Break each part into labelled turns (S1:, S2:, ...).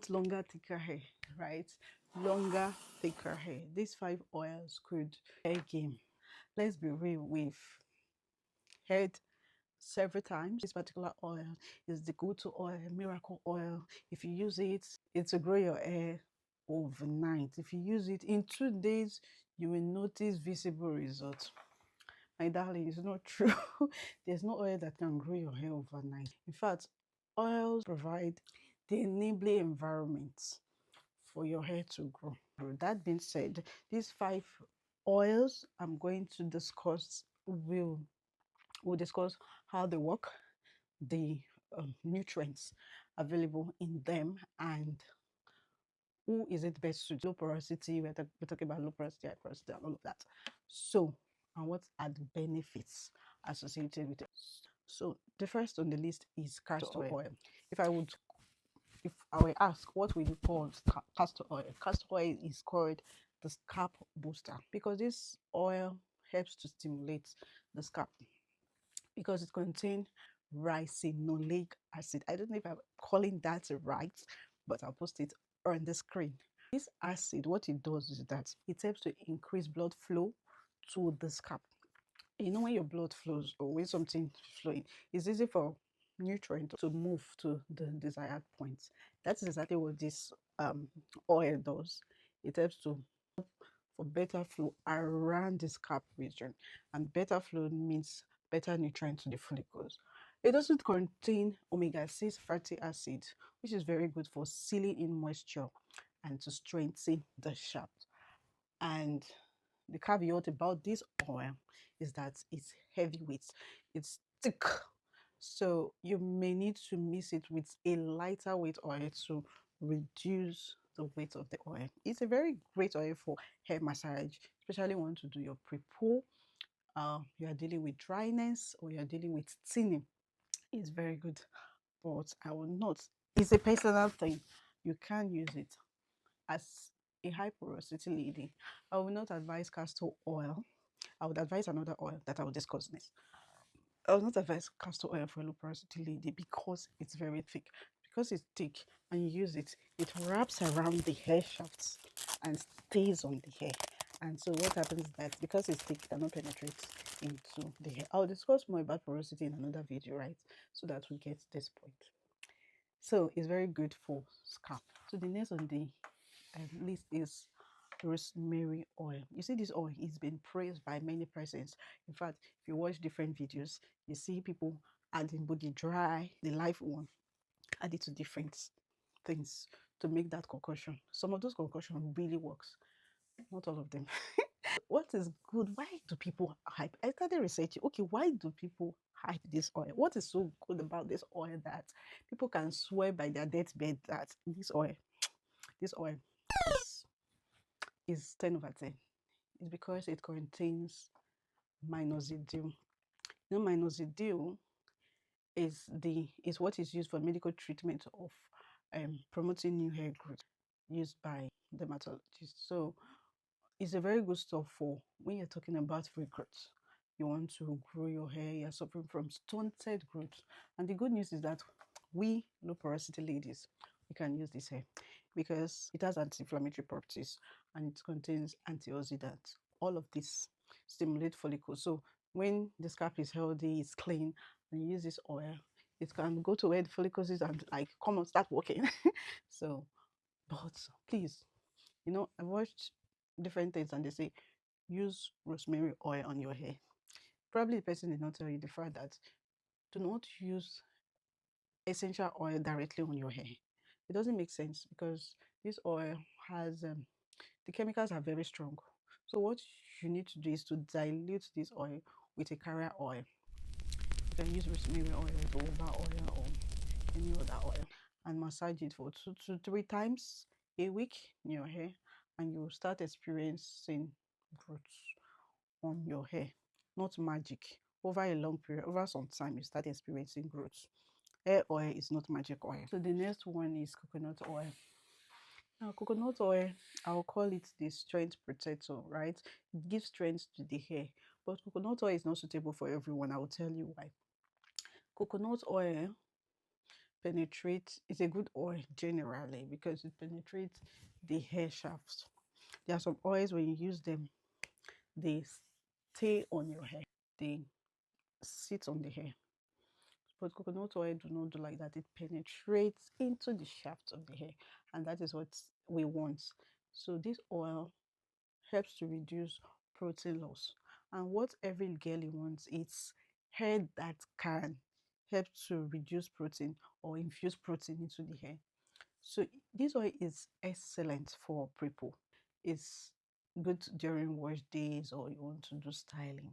S1: want longer, thicker hair, right? Longer, thicker hair. These 5 oils could hair game. Let's be real, we've heard several times this particular oil is the go-to oil, miracle oil. If you use it, it's to grow your hair overnight. If you use it in 2 days, you will notice visible results. My darling, it's not true. There's no oil that can grow your hair overnight. In fact, oils provide the enabling environment for your hair to grow. That being said, these 5 oils I'm going to discuss we'll discuss how they work, the nutrients available in them, and who is it best to low porosity. We're talking about low porosity, high porosity, and all of that. So, and what are the benefits associated with it? So, the first on the list is castor oil. If I were asked, what will you call castor oil? Castor oil is called the scalp booster because this oil helps to stimulate the scalp because it contains ricinoleic acid. I don't know if I'm calling that right, but I'll post it on the screen. This acid, what it does is that it helps to increase blood flow to the scalp. You know, when your blood flows or when something flowing, it's easy for nutrient to move to the desired point. That's exactly what this oil does. It helps to for better flow around the scalp region, and better flow means better nutrients to the follicles. It doesn't contain omega-6 fatty acid, which is very good for sealing in moisture and to strengthen the shaft. And the caveat about this oil is that it's heavyweight, it's thick, so you may need to mix it with a lighter weight oil to reduce the weight of the oil. It's a very great oil for hair massage, especially when you want to do your pre-poo. You are dealing with dryness or you are dealing with thinning. It's very good, but I will not. It's a personal thing. You can use it as a high porosity lady. I will not advise castor oil. I would advise another oil that I will discuss next. I will not advise castor oil for a low porosity lady because it's very thick. Because it's thick and you use it, it wraps around the hair shafts and stays on the hair. And so what happens is that because it's thick, it cannot penetrate into the hair. I'll discuss more about porosity in another video, right? So that we get this point. So it's very good for scalp. So the next on the list is rosemary oil. You see, this oil is been praised by many persons. In fact, if you watch different videos, you see people adding both the dry, the live one, add it to different things to make that concoction. Some of those concoction really works, not all of them. What is good? Why do people hype? I started researching. Okay, why do people hype this oil? What is so good about this oil that people can swear by their deathbed that this oil is 10 over 10? It's because it contains minoxidil. You know, minoxidil is what is used for medical treatment of promoting new hair growth used by dermatologists. So it's a very good stuff for when you're talking about regrowth. You want to grow your hair, you're suffering from stunted growth. And the good news is that we low porosity ladies, we can use this hair because it has anti-inflammatory properties and it contains antioxidants. All of this stimulate follicles. So when the scalp is healthy, it's clean, and you use this oil, it can go to where the follicles is and like come on, start working. So, but please, you know, I watched different things and they say use rosemary oil on your hair. Probably the person did not tell you the fact that do not use essential oil directly on your hair. It doesn't make sense because this oil has the chemicals are very strong. So what you need to do is to dilute this oil with a carrier oil. You can use rosemary oil, jojoba oil, or any other oil, and massage it for 2 to 3 times a week in your hair, and you'll start experiencing growth on your hair. Not magic. Over a long period, over some time, you start experiencing growth. Hair oil is not magic oil. So the next one is coconut oil. Now, coconut oil, I'll call it the strength protector, right? It gives strength to the hair. But coconut oil is not suitable for everyone. I will tell you why. Coconut oil penetrates, it's a good oil generally because it penetrates the hair shafts. There are some oils when you use them, they stay on your hair, they sit on the hair. But coconut oil do not do like that. It penetrates into the shaft of the hair, and that is what we want. So this oil helps to reduce protein loss. And what every girly wants is hair that can help to reduce protein or infuse protein into the hair. So this oil is excellent for people. It's good during wash days or you want to do styling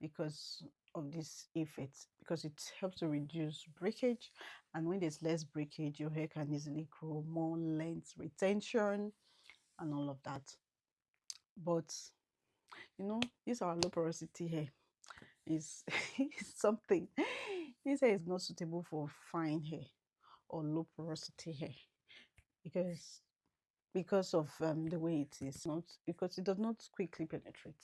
S1: because of this effect, because it helps to reduce breakage, and when there's less breakage your hair can easily grow more length, retention, and all of that. But you know, this our low porosity hair is something. This hair is not suitable for fine hair or low porosity hair because of the way it is, not because it does not quickly penetrate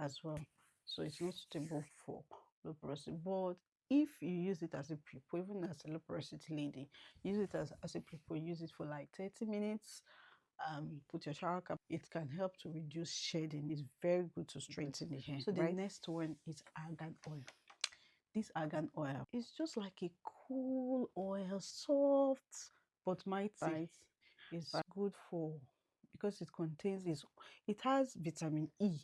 S1: as well, so it's not suitable for low porosity. But if you use it as a pre-poo, even as a low porosity lady, use it as a pre-poo, use it for like 30 minutes, put your shower cap, it can help to reduce shedding. It's very good to straighten the hair. So the next one is argan oil. This argan oil is just like a cool oil, soft but mighty. Right? It's good for, because it contains this, it has vitamin E.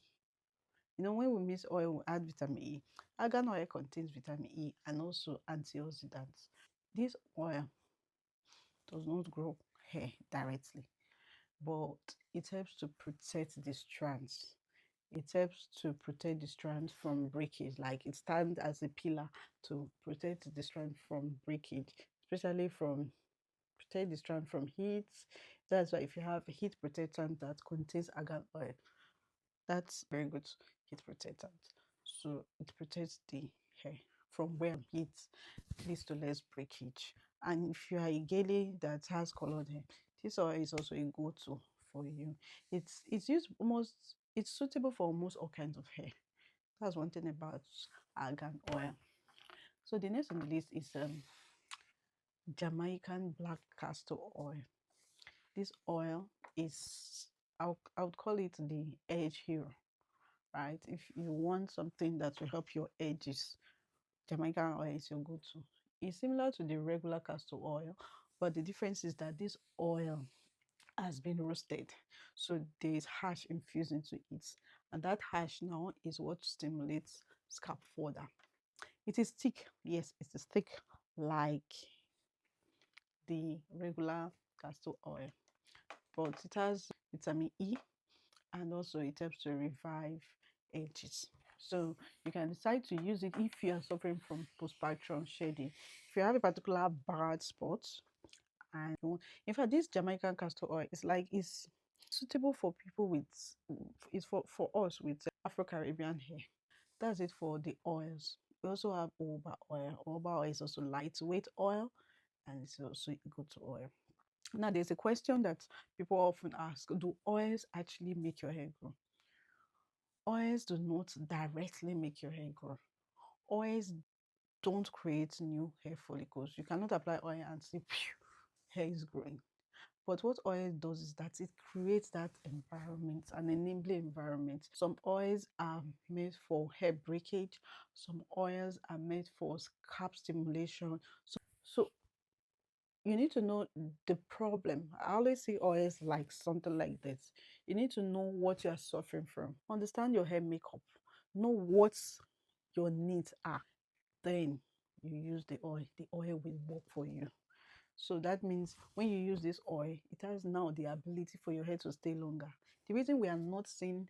S1: You know, when we mix oil, we add vitamin E. Argan oil contains vitamin E and also antioxidants. This oil does not grow hair directly, but it helps to protect the strands. It helps to protect the strands from breakage, like it stands as a pillar to protect the strand from breakage, especially from protect the strand from heat. That's why if you have a heat protectant that contains argan oil, that's very good heat protectant. So it protects the hair from where heat leads to less breakage. And if you are a girly that has colored hair, this oil is also a go-to for you. It's used almost, it's suitable for almost all kinds of hair. That's one thing about argan oil. So the next on the list is Jamaican black castor oil. This oil is, I would call it the edge hero, right? If you want something that will help your edges, Jamaican oil is your go-to. It's similar to the regular castor oil, but the difference is that this oil has been roasted, so there is hash infused into it, and that hash now is what stimulates scalp further. It is thick, yes, it is thick like the regular castor oil, but it has vitamin E and also it helps to revive edges. So you can decide to use it if you are suffering from postpartum shedding. If you have a particular bad spot, and in fact, this Jamaican castor oil is like, it's suitable for people with, it's for us with Afro-Caribbean hair. That's it for the oils. We also have Oba oil. Oba oil is also lightweight oil, and it's also good to oil. Now, there's a question that people often ask: do oils actually make your hair grow? Oils do not directly make your hair grow. Oils don't create new hair follicles. You cannot apply oil and see hair is growing. But what oil does is that it creates that environment, an enabling environment. Some oils are made for hair breakage. Some oils are made for scalp stimulation. So you need to know the problem. I always see oils like something like this. You need to know what you are suffering from. Understand your hair makeup. Know what your needs are. Then you use the oil. The oil will work for you. So that means when you use this oil, it has now the ability for your hair to stay longer. The reason we are not seeing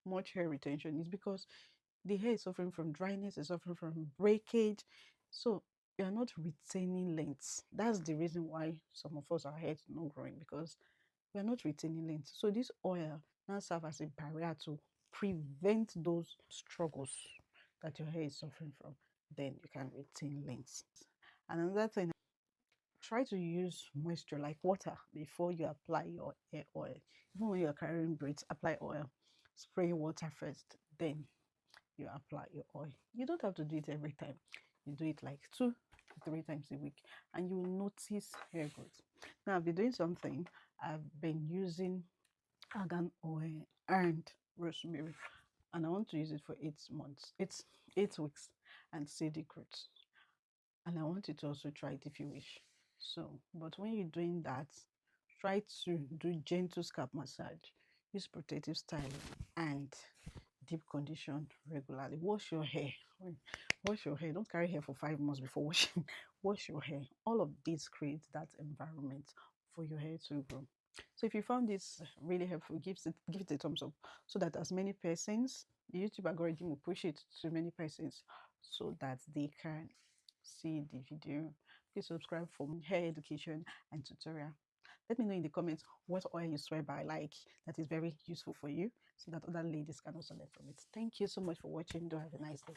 S1: much hair retention is because the hair is suffering from dryness, is suffering from breakage. So we are not retaining length. That's the reason why some of us, our hair is not growing, because we are not retaining length. So this oil now serves as a barrier to prevent those struggles that your hair is suffering from. Then you can retain length. And another thing, try to use moisture like water before you apply your hair oil. Even when you're carrying braids, apply oil. Spray water first, then you apply your oil. You don't have to do it every time. You do it like 2 3 times a week, and you will notice hair growth. Now I've been doing something. I've been using argan oil and rosemary, and I want to use it for 8 months. It's 8 weeks and see the growth. And I want you to also try it if you wish. So, but when you're doing that, try to do gentle scalp massage, use protective styling, and deep condition regularly. Wash your hair. Wash your hair. Don't carry hair for 5 months before washing. Wash your hair. All of this creates that environment for your hair to grow. So if you found this really helpful, give it a thumbs up so that as many persons, the YouTube algorithm will push it to many persons so that they can see the video. Please subscribe for hair education and tutorial. Let me know in the comments what oil you swear by like that is very useful for you so that other ladies can also learn from it. Thank you so much for watching. Do have a nice day.